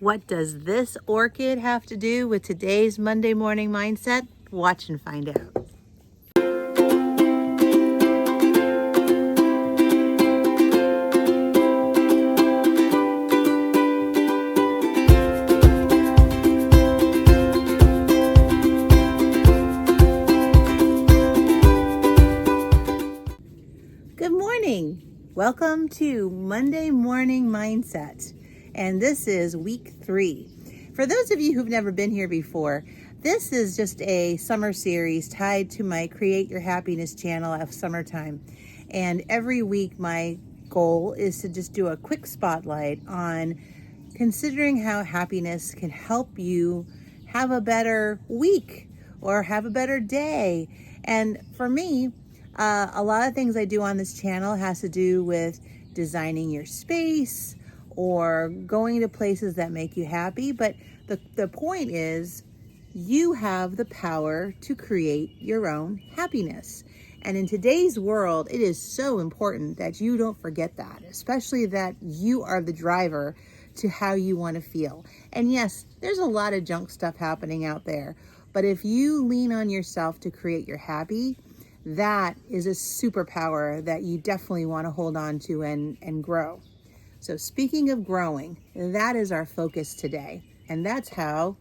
What does this orchid have to do with today's Monday morning mindset? Watch and find out. Good morning. Welcome to Monday Morning Mindset. And this is week 3. For those of you who've never been here before, this is just a summer series tied to my Create Your Happiness channel of summertime. And every week my goal is to just do a quick spotlight on considering how happiness can help you have a better week or have a better day. And for me, a lot of things I do on this channel has to do with designing your space or going to places that make you happy. But the point is, you have the power to create your own happiness. And in today's world, it is so important that you don't forget that, especially that you are the driver to how you want to feel. And yes, there's a lot of junk stuff happening out there, but if you lean on yourself to create your happy, that is a superpower that you definitely want to hold on to and grow. So speaking of growing, that is our focus today. And that's how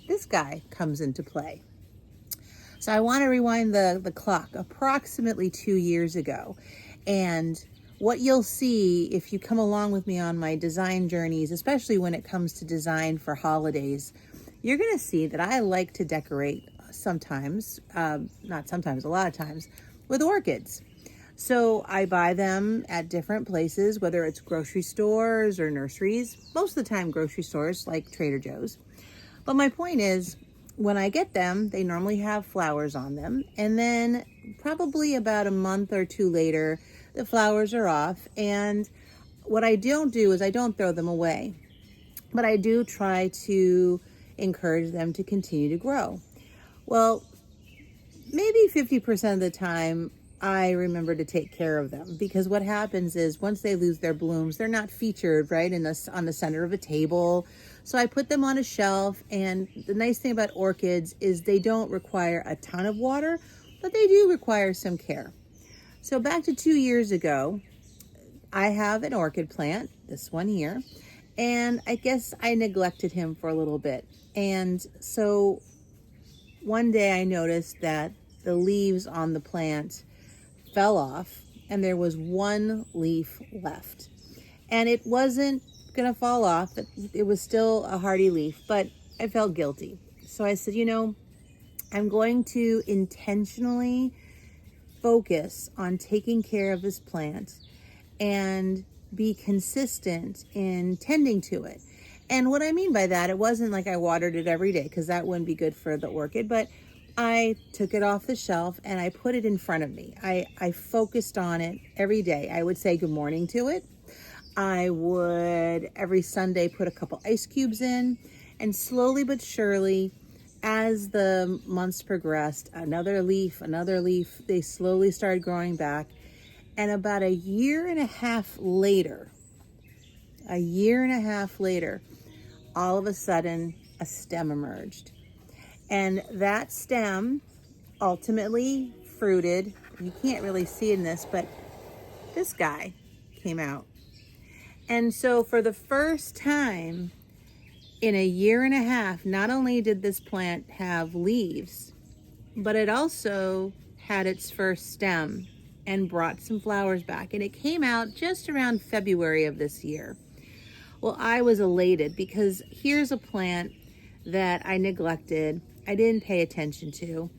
this guy comes into play. So I want to rewind the clock approximately 2 years ago. And what you'll see if you come along with me on my design journeys, especially when it comes to design for holidays, you're going to see that I like to decorate sometimes, not sometimes, a lot of times, with orchids. So I buy them at different places, whether it's grocery stores or nurseries, most of the time grocery stores like Trader Joe's. But my point is, when I get them, they normally have flowers on them. And then probably about a month or two later, the flowers are off. And what I don't do is I don't throw them away, but I do try to encourage them to continue to grow. Well, maybe 50% of the time, I remember to take care of them, because what happens is once they lose their blooms, they're not featured right on the center of a table. So I put them on a shelf, and the nice thing about orchids is they don't require a ton of water, but they do require some care. So back to 2 years ago, I have an orchid plant, this one here, and I guess I neglected him for a little bit. And so one day I noticed that the leaves on the plant fell off and there was one leaf left. And it wasn't gonna fall off, it was still a hardy leaf, but I felt guilty. So I said, I'm going to intentionally focus on taking care of this plant and be consistent in tending to it. And what I mean by that, it wasn't like I watered it every day, because that wouldn't be good for the orchid, but I took it off the shelf and I put it in front of me. I focused on it every day. I would say good morning to it. I would every Sunday put a couple ice cubes in, and slowly but surely, as the months progressed, another leaf, they slowly started growing back. And about a year and a half later, all of a sudden, a stem emerged. And that stem ultimately fruited. You can't really see in this, but this guy came out. And so for the first time in a year and a half, not only did this plant have leaves, but it also had its first stem and brought some flowers back. And it came out just around February of this year. Well, I was elated, because here's a plant that I neglected, I didn't pay attention to.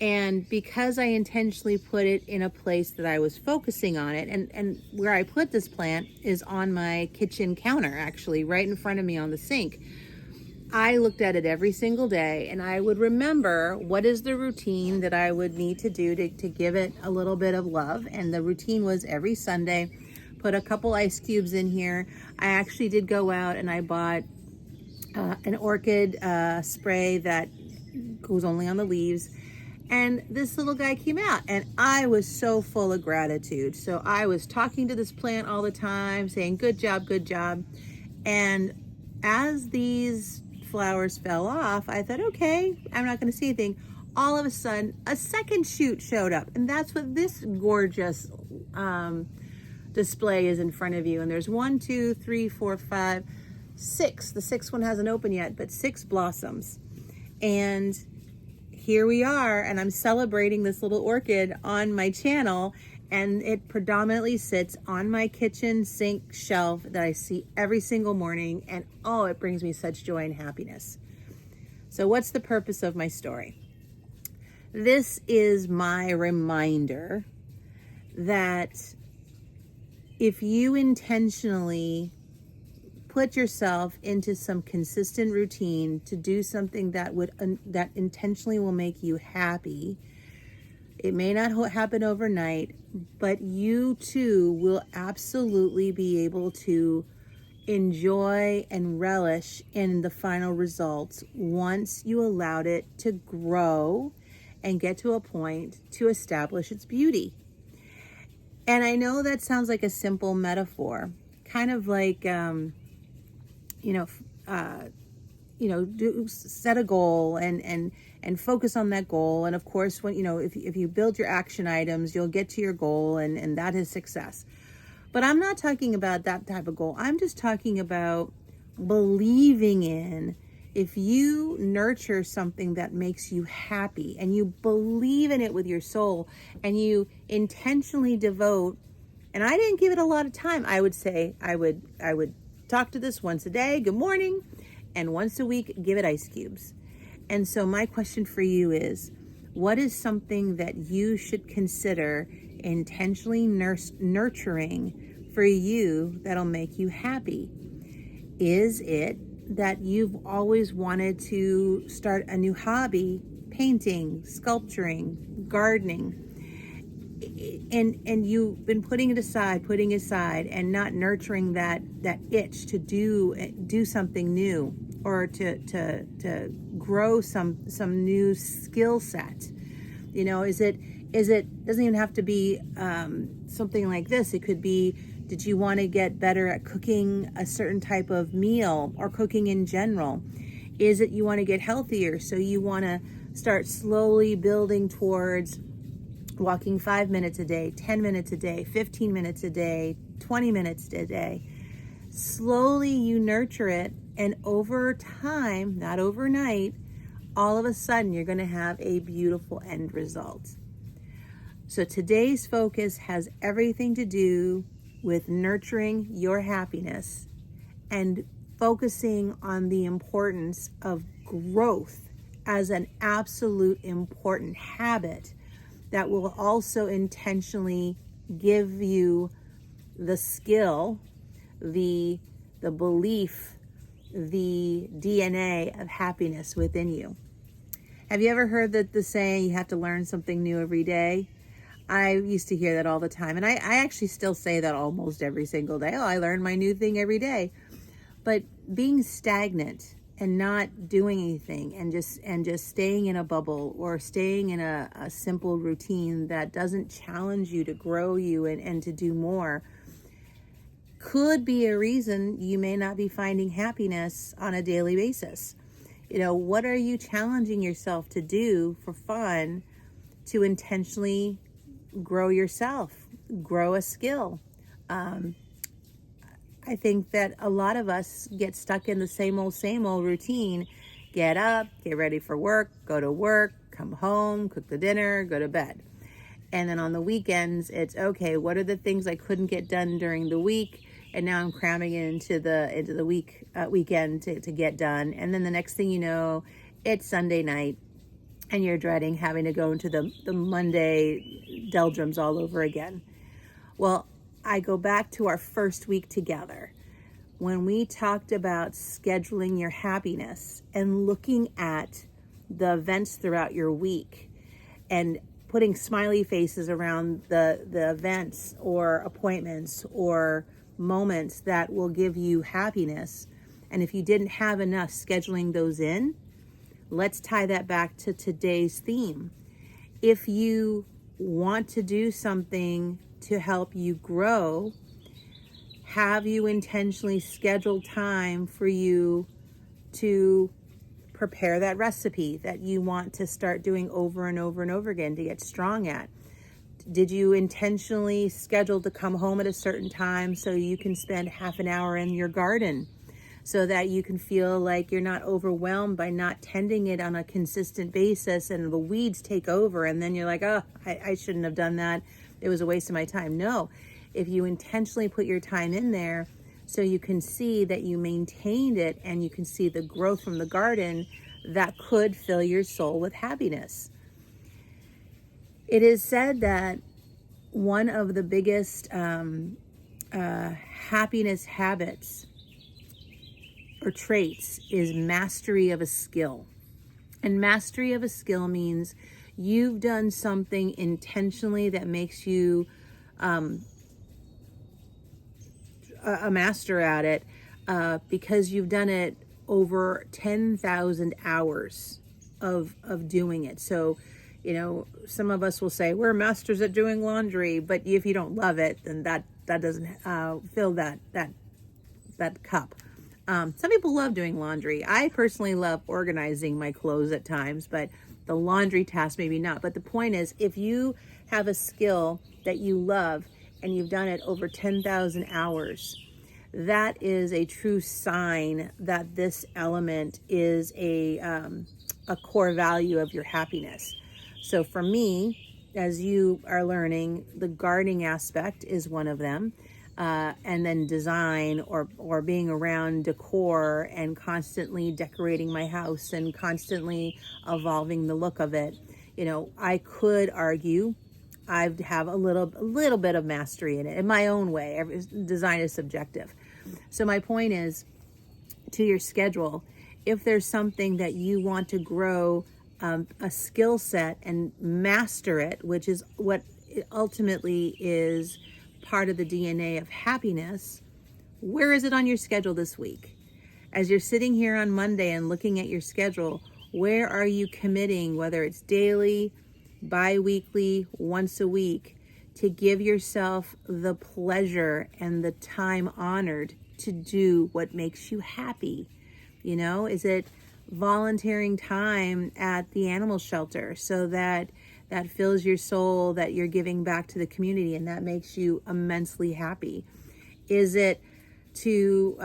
And because I intentionally put it in a place that I was focusing on it, and where I put this plant is on my kitchen counter, actually, right in front of me on the sink. I looked at it every single day, and I would remember what is the routine that I would need to do to give it a little bit of love. And the routine was every Sunday, put a couple ice cubes in here. I actually did go out and I bought an orchid spray that goes only on the leaves. And this little guy came out, and I was so full of gratitude. So I was talking to this plant all the time, saying, good job, good job. And as these flowers fell off, I thought, okay, I'm not going to see anything. All of a sudden, a second shoot showed up, and that's what this gorgeous display is in front of you. And there's 1, 2, 3, 4, 5, 6. The sixth one hasn't opened yet, but 6 blossoms. And here we are, and I'm celebrating this little orchid on my channel, and it predominantly sits on my kitchen sink shelf that I see every single morning, and oh, it brings me such joy and happiness. So what's the purpose of my story? This is my reminder that if you intentionally put yourself into some consistent routine to do something that intentionally will make you happy, it may not happen overnight, but you too will absolutely be able to enjoy and relish in the final results once you allowed it to grow and get to a point to establish its beauty. And I know that sounds like a simple metaphor, kind of like, set a goal and focus on that goal. And of course, when, if you build your action items, you'll get to your goal, and that is success. But I'm not talking about that type of goal. I'm just talking about believing in, if you nurture something that makes you happy and you believe in it with your soul and you intentionally devote, and I didn't give it a lot of time. I would say I would talk to this once a day, good morning, and once a week, give it ice cubes. And so my question for you is, what is something that you should consider intentionally nurturing for you that'll make you happy? Is it that you've always wanted to start a new hobby, painting, sculpturing, gardening, and you've been putting aside and not nurturing that itch to do something new, or to grow some new skill set? Is it doesn't even have to be something like this. It could be, did you want to get better at cooking a certain type of meal, or cooking in general? Is it you want to get healthier, so you want to start slowly building towards walking 5 minutes a day, 10 minutes a day, 15 minutes a day, 20 minutes a day? Slowly you nurture it, and over time, not overnight, all of a sudden you're going to have a beautiful end result. So today's focus has everything to do with nurturing your happiness and focusing on the importance of growth as an absolute important habit that will also intentionally give you the skill, the belief, the DNA of happiness within you. Have you ever heard the saying, you have to learn something new every day? I used to hear that all the time, and I actually still say that almost every single day. Oh, I learn my new thing every day. But being stagnant and not doing anything, and just staying in a bubble, or staying in a simple routine that doesn't challenge you to grow you and to do more, could be a reason you may not be finding happiness on a daily basis. What are you challenging yourself to do for fun to intentionally grow yourself, grow a skill? I think that a lot of us get stuck in the same old routine. Get up, get ready for work, go to work, come home, cook the dinner, go to bed. And then on the weekends, it's okay, what are the things I couldn't get done during the week? And now I'm cramming it into the weekend to get done. And then the next thing you know, it's Sunday night, and you're dreading having to go into the Monday doldrums all over again. Well, I go back to our first week together, when we talked about scheduling your happiness and looking at the events throughout your week and putting smiley faces around the events or appointments or moments that will give you happiness. And if you didn't have enough, scheduling those in. Let's tie that back to today's theme. If you want to do something to help you grow, Have you intentionally scheduled time for you to prepare that recipe that you want to start doing over and over and over again to get strong at? Did you intentionally schedule to come home at a certain time so you can spend half an hour in your garden, so that you can feel like you're not overwhelmed by not tending it on a consistent basis and the weeds take over and then you're like, oh, I shouldn't have done that. It was a waste of my time. No, if you intentionally put your time in there so you can see that you maintained it and you can see the growth from the garden, that could fill your soul with happiness. It is said that one of the biggest happiness habits or traits is mastery of a skill. And mastery of a skill means you've done something intentionally that makes you a master at it because you've done it over 10,000 hours of doing it. So, you know, some of us will say we're masters at doing laundry, but if you don't love it, then that doesn't fill that cup. Some people love doing laundry. I personally love organizing my clothes at times, but the laundry task maybe not. But the point is, if you have a skill that you love and you've done it over 10,000 hours, that is a true sign that this element is a core value of your happiness. So for me, as you are learning, the gardening aspect is one of them. And then design or being around decor and constantly decorating my house and constantly evolving the look of it. You know, I could argue I have a little bit of mastery in it in my own way. Design is subjective. So my point is, to your schedule, if there's something that you want to grow a skill set and master it, which is what it ultimately is part of the DNA of happiness, where is it on your schedule this week? As you're sitting here on Monday and looking at your schedule, where are you committing, whether it's daily, bi-weekly, once a week, to give yourself the pleasure and the time honored to do what makes you happy? You know, is it volunteering time at the animal shelter so that fills your soul, that you're giving back to the community and that makes you immensely happy? Is it to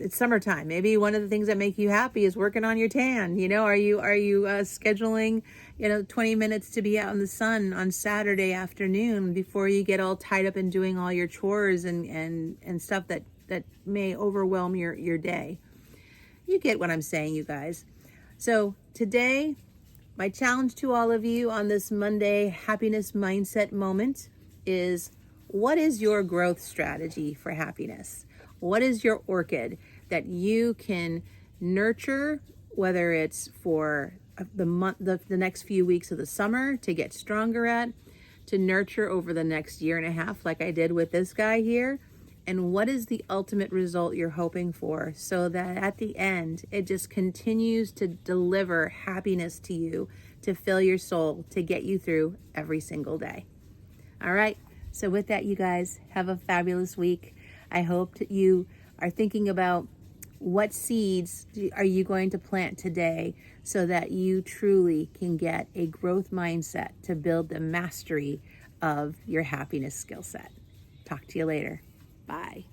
it's summertime, maybe one of the things that make you happy is working on your tan? You know, are you scheduling 20 minutes to be out in the sun on Saturday afternoon before you get all tied up in doing all your chores and stuff that may overwhelm your day? You get what I'm saying, you guys. So today, my challenge to all of you on this Monday happiness mindset moment is, what is your growth strategy for happiness? What is your orchid that you can nurture, whether it's for the next few weeks of the summer to get stronger at, to nurture over the next year and a half like I did with this guy here? And what is the ultimate result you're hoping for, so that at the end, it just continues to deliver happiness to you, to fill your soul, to get you through every single day. All right. So with that, you guys, have a fabulous week. I hope that you are thinking about what seeds are you going to plant today so that you truly can get a growth mindset to build the mastery of your happiness skill set. Talk to you later. Bye.